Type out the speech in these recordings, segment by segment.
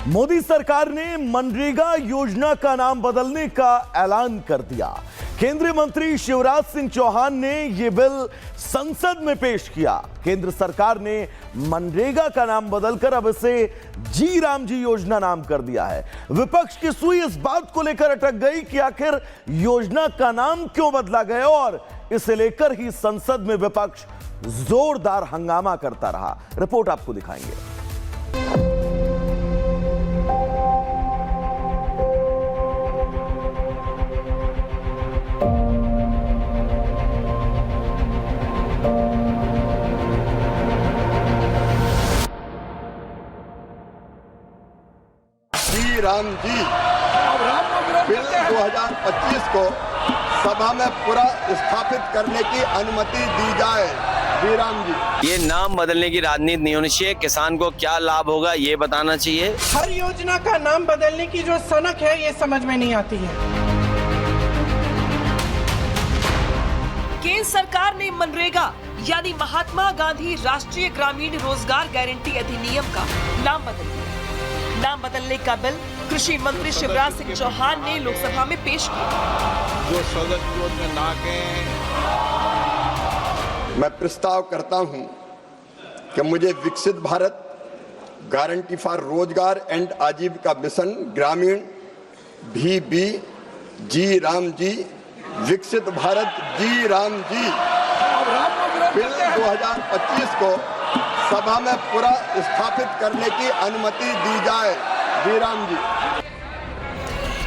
मोदी सरकार ने मनरेगा योजना का नाम बदलने का ऐलान कर दिया। केंद्रीय मंत्री शिवराज सिंह चौहान ने यह बिल संसद में पेश किया। केंद्र सरकार ने मनरेगा का नाम बदलकर अब इसे जी राम जी योजना नाम कर दिया है। विपक्ष की सुई इस बात को लेकर अटक गई कि आखिर योजना का नाम क्यों बदला गया और इसे लेकर ही संसद में विपक्ष जोरदार हंगामा करता रहा। रिपोर्ट आपको दिखाएंगे। श्री राम जी बिल 2025 को सभा में पूरा स्थापित करने की अनुमति दी जाए। श्री राम जी, ये नाम बदलने की राजनीति नहीं होनी चाहिए। किसान को क्या लाभ होगा ये बताना चाहिए। हर योजना का नाम बदलने की जो सनक है ये समझ में नहीं आती है। केंद्र सरकार ने मनरेगा यानी महात्मा गांधी राष्ट्रीय ग्रामीण रोजगार गारंटी अधिनियम का नाम बदल दिया। नाम बदलने का बिल कृषि मंत्री शिवराज सिंह चौहान ने लोकसभा में पेश किया। जो सदस्यों में ना गए, मैं प्रस्ताव करता हूं कि मुझे विकसित भारत गारंटी फॉर रोजगार एंड आजीविका मिशन ग्रामीण VB जी राम जी विकसित भारत जी राम जी बिल 2025 को सभा में पूरा स्थापित करने की अनुमति दी जाए। जी राम जी।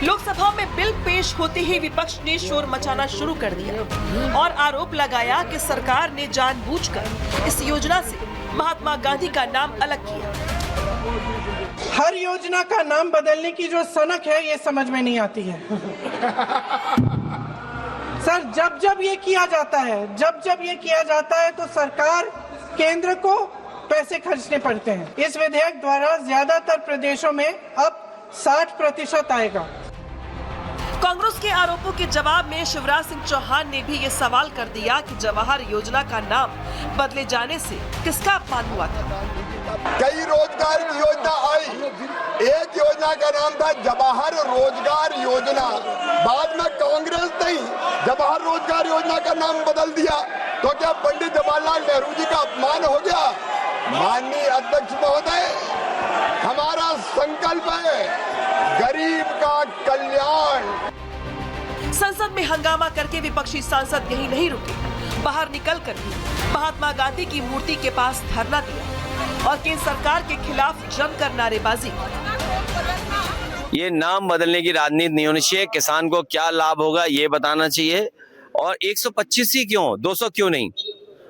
लोकसभा में बिल पेश होते ही विपक्ष ने शोर मचाना शुरू कर दिया और आरोप लगाया कि सरकार ने जानबूझकर इस योजना से महात्मा गांधी का नाम अलग किया। हर योजना का नाम बदलने की जो सनक है ये समझ में नहीं आती है। सर, जब ये किया जाता है तो सरकार केंद्र को पैसे खर्चने पड़ते हैं। इस विधेयक द्वारा ज्यादातर प्रदेशों में अब 60% आएगा। कांग्रेस के आरोपों के जवाब में शिवराज सिंह चौहान ने भी ये सवाल कर दिया कि जवाहर योजना का नाम बदले जाने से किसका अपमान हुआ था। कई रोजगार की योजना आई। एक योजना का नाम था जवाहर रोजगार योजना। बाद में कांग्रेस ने जवाहर रोजगार योजना का नाम बदल दिया। तो क्या पंडित जवाहरलाल नेहरू जी का अपमान हो गया? माननीय अध्यक्ष महोदय, हमारा संकल्प है गरीब का कल्याण। संसद में हंगामा करके विपक्षी सांसद यही नहीं रुके, बाहर निकलकर भी महात्मा गांधी की मूर्ति के पास धरना दिया और केंद्र सरकार के खिलाफ जमकर नारेबाजी। ये नाम बदलने की राजनीति नहीं होनी चाहिए। किसान को क्या लाभ होगा ये बताना चाहिए। और 125 ही क्यों, 200 क्यों नहीं?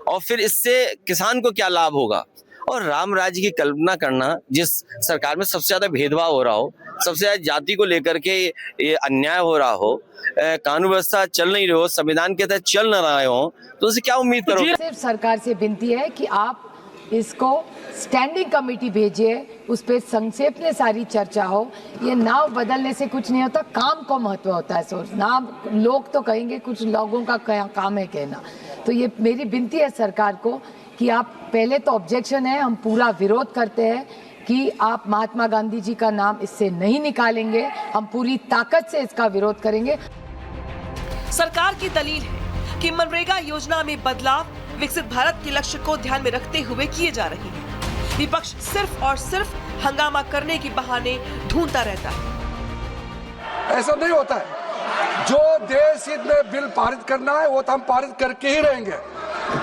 और फिर इससे किसान को क्या लाभ होगा? और राम राज्य की कल्पना करना, जिस सरकार में सबसे ज्यादा भेदभाव हो रहा हो, सबसे ज्यादा जाति को लेकर के ये अन्याय हो रहा हो, कानून व्यवस्था चल नहीं रही हो, संविधान के तहत चल न रहे हो, तो उसे क्या उम्मीद करोगे? सिर्फ सरकार से विनती है कि आप इसको स्टैंडिंग कमेटी भेजिए, उस पर संक्षेप में सारी चर्चा हो। ये नाम बदलने से कुछ नहीं होता, काम को महत्व होता है। सोच नाम लोग तो कहेंगे, कुछ लोगों का काम है कहना। तो ये मेरी विनती है सरकार को कि आप पहले तो ऑब्जेक्शन है, हम पूरा विरोध करते हैं कि आप महात्मा गांधी जी का नाम इससे नहीं निकालेंगे। हम पूरी ताकत से इसका विरोध करेंगे। सरकार की दलील है कि मनरेगा योजना में बदलाव विकसित भारत के लक्ष्य को ध्यान में रखते हुए किए जा रहे हैं। विपक्ष सिर्फ और सिर्फ हंगामा करने की बहाने ढूंढता रहता है। ऐसा नहीं होता है। जो देश हित में बिल पारित करना है वो तो हम पारित करके ही रहेंगे।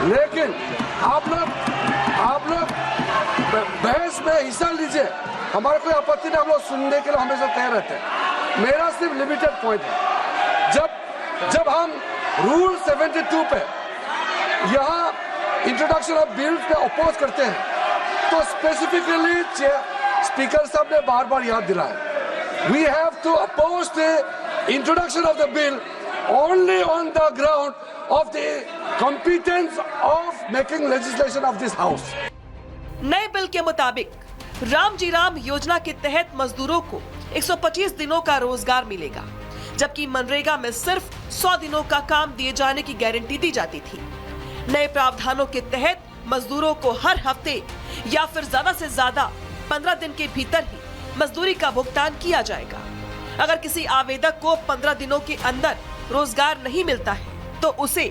लेकिन आप लोग बहस में हिस्सा लीजिए, हमारा कोई आपत्ति नहीं। हम लोग सुनने के लिए हमेशा तैयार रहते हैं। मेरा सिर्फ लिमिटेड पॉइंट है, जब हम रूल 72 पे यहाँ इंट्रोडक्शन ऑफ बिल पे अपोज करते हैं तो स्पेसिफिकली स्पीकर साहब ने बार बार याद दिलाया, we have to oppose the introduction of the bill only on the ground of the competence of making legislation of this house. नए बिल के मुताबिक राम जी राम योजना के तहत मजदूरों को 125 दिनों का रोजगार मिलेगा, जबकि मनरेगा में सिर्फ 100 दिनों का काम दिए जाने की गारंटी दी जाती थी। नए प्रावधानों के तहत मजदूरों को हर हफ्ते या फिर ज्यादा से ज्यादा 15 दिन के भीतर ही मजदूरी का भुगतान किया जाएगा। अगर किसी आवेदक को 15 दिनों के अंदर रोजगार नहीं मिलता है तो उसे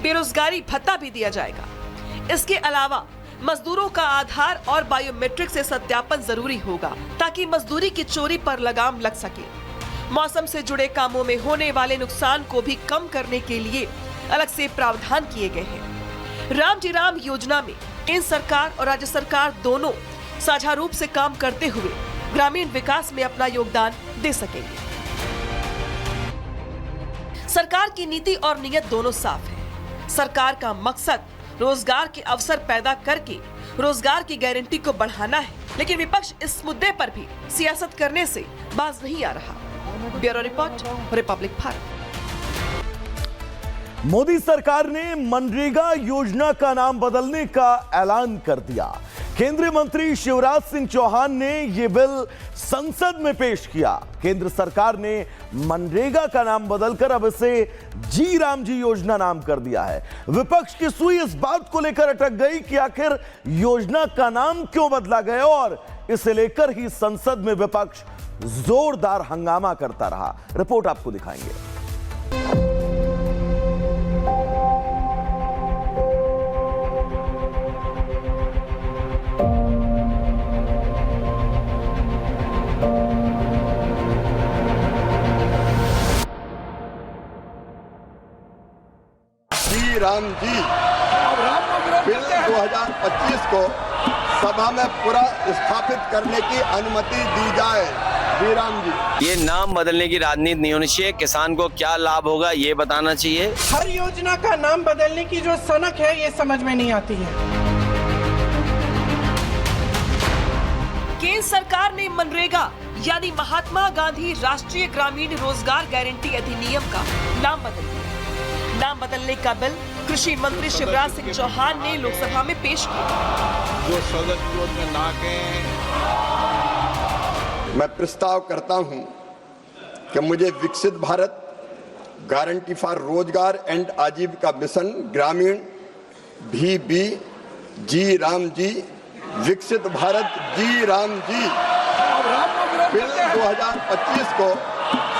बेरोजगारी भत्ता भी दिया जाएगा। इसके अलावा मजदूरों का आधार और बायोमेट्रिक से सत्यापन जरूरी होगा ताकि मजदूरी की चोरी पर लगाम लग सके। मौसम से जुड़े कामों में होने वाले नुकसान को भी कम करने के लिए अलग से प्रावधान किए गए हैं। राम जी राम योजना में केंद्र सरकार और राज्य सरकार दोनों साझा रूप से काम करते हुए ग्रामीण विकास में अपना योगदान दे सकेंगे। सरकार की नीति और नियत दोनों साफ है। सरकार का मकसद रोजगार के अवसर पैदा करके रोजगार की गारंटी को बढ़ाना है, लेकिन विपक्ष इस मुद्दे पर भी सियासत करने से बाज नहीं आ रहा। Bureau report, Republic Bharat. Modi सरकार ने मनरेगा योजना का नाम बदलने का ऐलान कर दिया। केंद्रीय मंत्री शिवराज सिंह चौहान ने यह बिल संसद में पेश किया। केंद्र सरकार ने मनरेगा का नाम बदलकर अब इसे जी राम जी योजना नाम कर दिया है। विपक्ष की सुई इस बात को लेकर अटक गई कि आखिर योजना का नाम क्यों बदला गया, और इसे लेकर ही संसद में विपक्ष जोरदार हंगामा करता रहा। रिपोर्ट आपको दिखाएंगे। श्री राम जी बिल 2025 को सभा में पूरा स्थापित करने की अनुमति दी जाए। श्री राम जी, ये नाम बदलने की राजनीति नहीं होनी चाहिए। किसान को क्या लाभ होगा ये बताना चाहिए। हर योजना का नाम बदलने की जो सनक है ये समझ में नहीं आती है। केंद्र सरकार ने मनरेगा यानी महात्मा गांधी राष्ट्रीय ग्रामीण रोजगार गारंटी अधिनियम का नाम बदल दिया। नाम बदलने का बिल कृषि मंत्री शिवराज सिंह चौहान ने लोकसभा में पेश किया। जो सदस्य में ना गए, मैं प्रस्ताव करता हूं कि मुझे विकसित भारत गारंटी फॉर रोजगार एंड आजीविका मिशन ग्रामीण भी जी राम जी विकसित भारत जी राम जी बिल 2025 को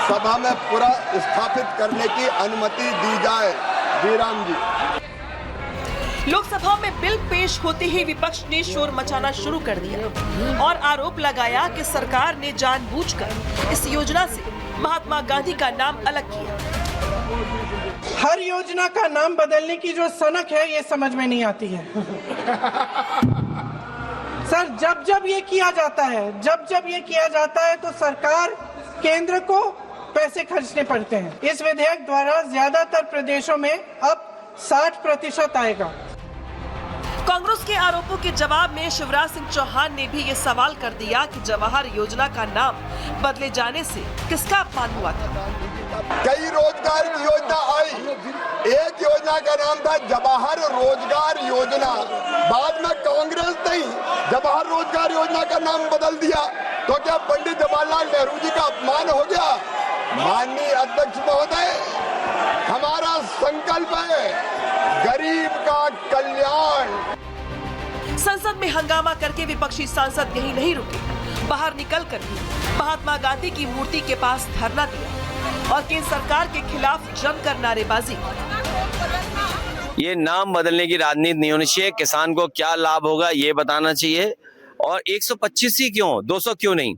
सभा में पूरा स्थापित करने की अनुमति दी जाए। श्री राम जी। लोकसभा में बिल पेश होते ही विपक्ष ने शोर मचाना शुरू कर दिया और आरोप लगाया कि सरकार ने जानबूझकर इस योजना से महात्मा गांधी का नाम अलग किया। हर योजना का नाम बदलने की जो सनक है ये समझ में नहीं आती है। सर, जब जब ये किया जाता है तो सरकार केंद्र को पैसे खर्चने पड़ते हैं। इस विधेयक द्वारा ज्यादातर प्रदेशों में अब 60% आएगा। कांग्रेस के आरोपों के जवाब में शिवराज सिंह चौहान ने भी ये सवाल कर दिया कि जवाहर योजना का नाम बदले जाने से किसका अपमान हुआ था। कई रोजगार की योजना आई, एक योजना का नाम था जवाहर रोजगार योजना। बाद में कांग्रेस ने जवाहर रोजगार योजना का नाम बदल दिया, तो क्या पंडित जवाहरलाल नेहरू जी का अपमान हो गया? माननीय अध्यक्ष महोदय, हमारा संकल्प है गरीब का कल्याण। संसद में हंगामा करके विपक्षी सांसद यही नहीं रुके, बाहर निकलकर भी महात्मा गांधी की मूर्ति के पास धरना दिया और केंद्र सरकार के खिलाफ जमकर नारेबाजी। ये नाम बदलने की राजनीति नहीं होनी चाहिए। किसान को क्या लाभ होगा ये बताना चाहिए, और 125 ही क्यों, 200 क्यों नहीं,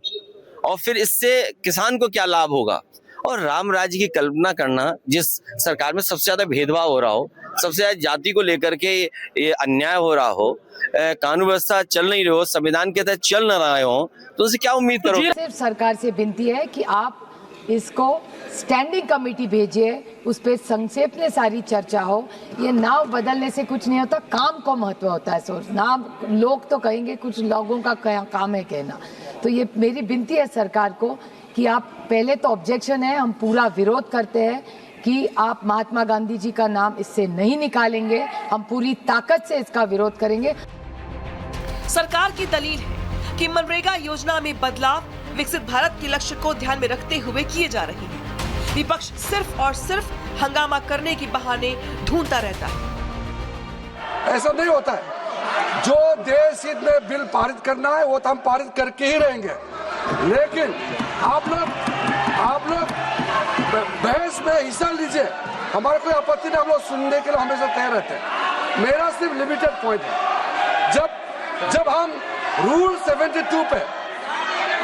और फिर इससे किसान को क्या लाभ होगा। और राम राज्य की कल्पना करना, जिस सरकार में सबसे ज्यादा भेदभाव हो रहा हो, सबसे ज्यादा जाति को लेकर के ये अन्याय हो रहा हो, कानून व्यवस्था चल नहीं रही हो, संविधान के तहत चल न रहे हो, तो उसे क्या उम्मीद करोगे? सिर्फ सरकार से विनती है कि आप इसको स्टैंडिंग कमेटी भेजिए, उस पर संक्षेप में सारी चर्चा हो। ये नाम बदलने से कुछ नहीं होता, काम को महत्व होता है। सोच नाम लोग तो कहेंगे, कुछ लोगों का काम है कहना। तो ये मेरी विनती है सरकार को कि आप पहले तो ऑब्जेक्शन है, हम पूरा विरोध करते हैं कि आप महात्मा गांधी जी का नाम इससे नहीं निकालेंगे। हम पूरी ताकत से इसका विरोध करेंगे। सरकार की दलील है कि मनरेगा योजना में बदलाव विकसित भारत के लक्ष्य को ध्यान में रखते हुए किए जा रहे हैं। विपक्ष सिर्फ और सिर्फ हंगामा करने की बहाने ढूंढता रहता है। ऐसा नहीं होता है। जो देश हित में बिल पारित करना है वो तो हम पारित करके ही रहेंगे, लेकिन आप लोग बहस में हिस्सा लीजिए, हमारा कोई आपत्ति नहीं, हम लोग सुनने के लिए हमेशा तैयार रहते हैं। मेरा सिर्फ लिमिटेड पॉइंट है, जब हम रूल 72 पे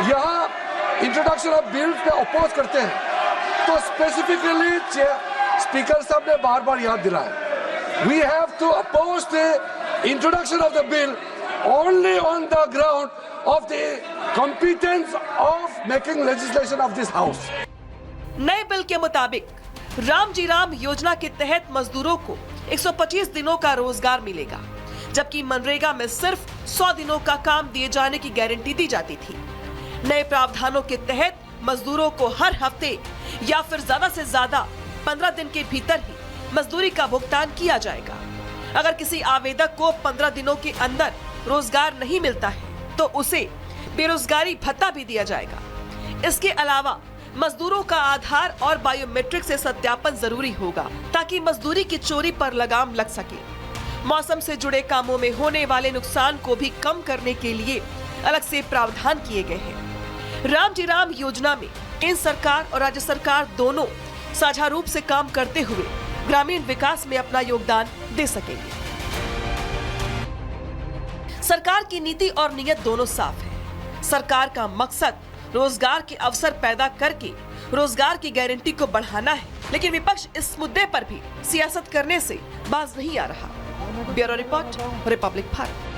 यहाँ इंट्रोडक्शन ऑफ बिल पे अपोज करते हैं, तो स्पेसिफिकली स्पीकर साहब ने बार बार याद दिलाया, we have to oppose the introduction of the bill only on the ground of the competence of making legislation of this house. नए बिल के मुताबिक राम जी राम योजना के तहत मजदूरों को 125 दिनों का रोजगार मिलेगा, जबकि मनरेगा में सिर्फ 100 दिनों का काम दिए जाने की गारंटी दी जाती थी। नए प्रावधानों के तहत मजदूरों को हर हफ्ते या फिर ज्यादा से ज्यादा 15 दिन के भीतर ही मजदूरी का भुगतान किया जाएगा। अगर किसी आवेदक को 15 दिनों के अंदर रोजगार नहीं मिलता है तो उसे बेरोजगारी भत्ता भी दिया जाएगा। इसके अलावा मजदूरों का आधार और बायोमेट्रिक से सत्यापन जरूरी होगा, ताकि मजदूरी की चोरी पर लगाम लग सके। मौसम से जुड़े कामों में होने वाले नुकसान को भी कम करने के लिए अलग से प्रावधान किए गए हैं। राम जी राम योजना में केंद्र सरकार और राज्य सरकार दोनों साझा रूप से काम करते हुए ग्रामीण विकास में अपना योगदान दे सकेंगे। सरकार की नीति और नीयत दोनों साफ है। सरकार का मकसद रोजगार के अवसर पैदा करके रोजगार की गारंटी को बढ़ाना है, लेकिन विपक्ष इस मुद्दे पर भी सियासत करने से बाज नहीं आ रहा। Bureau report, Republic Bharat.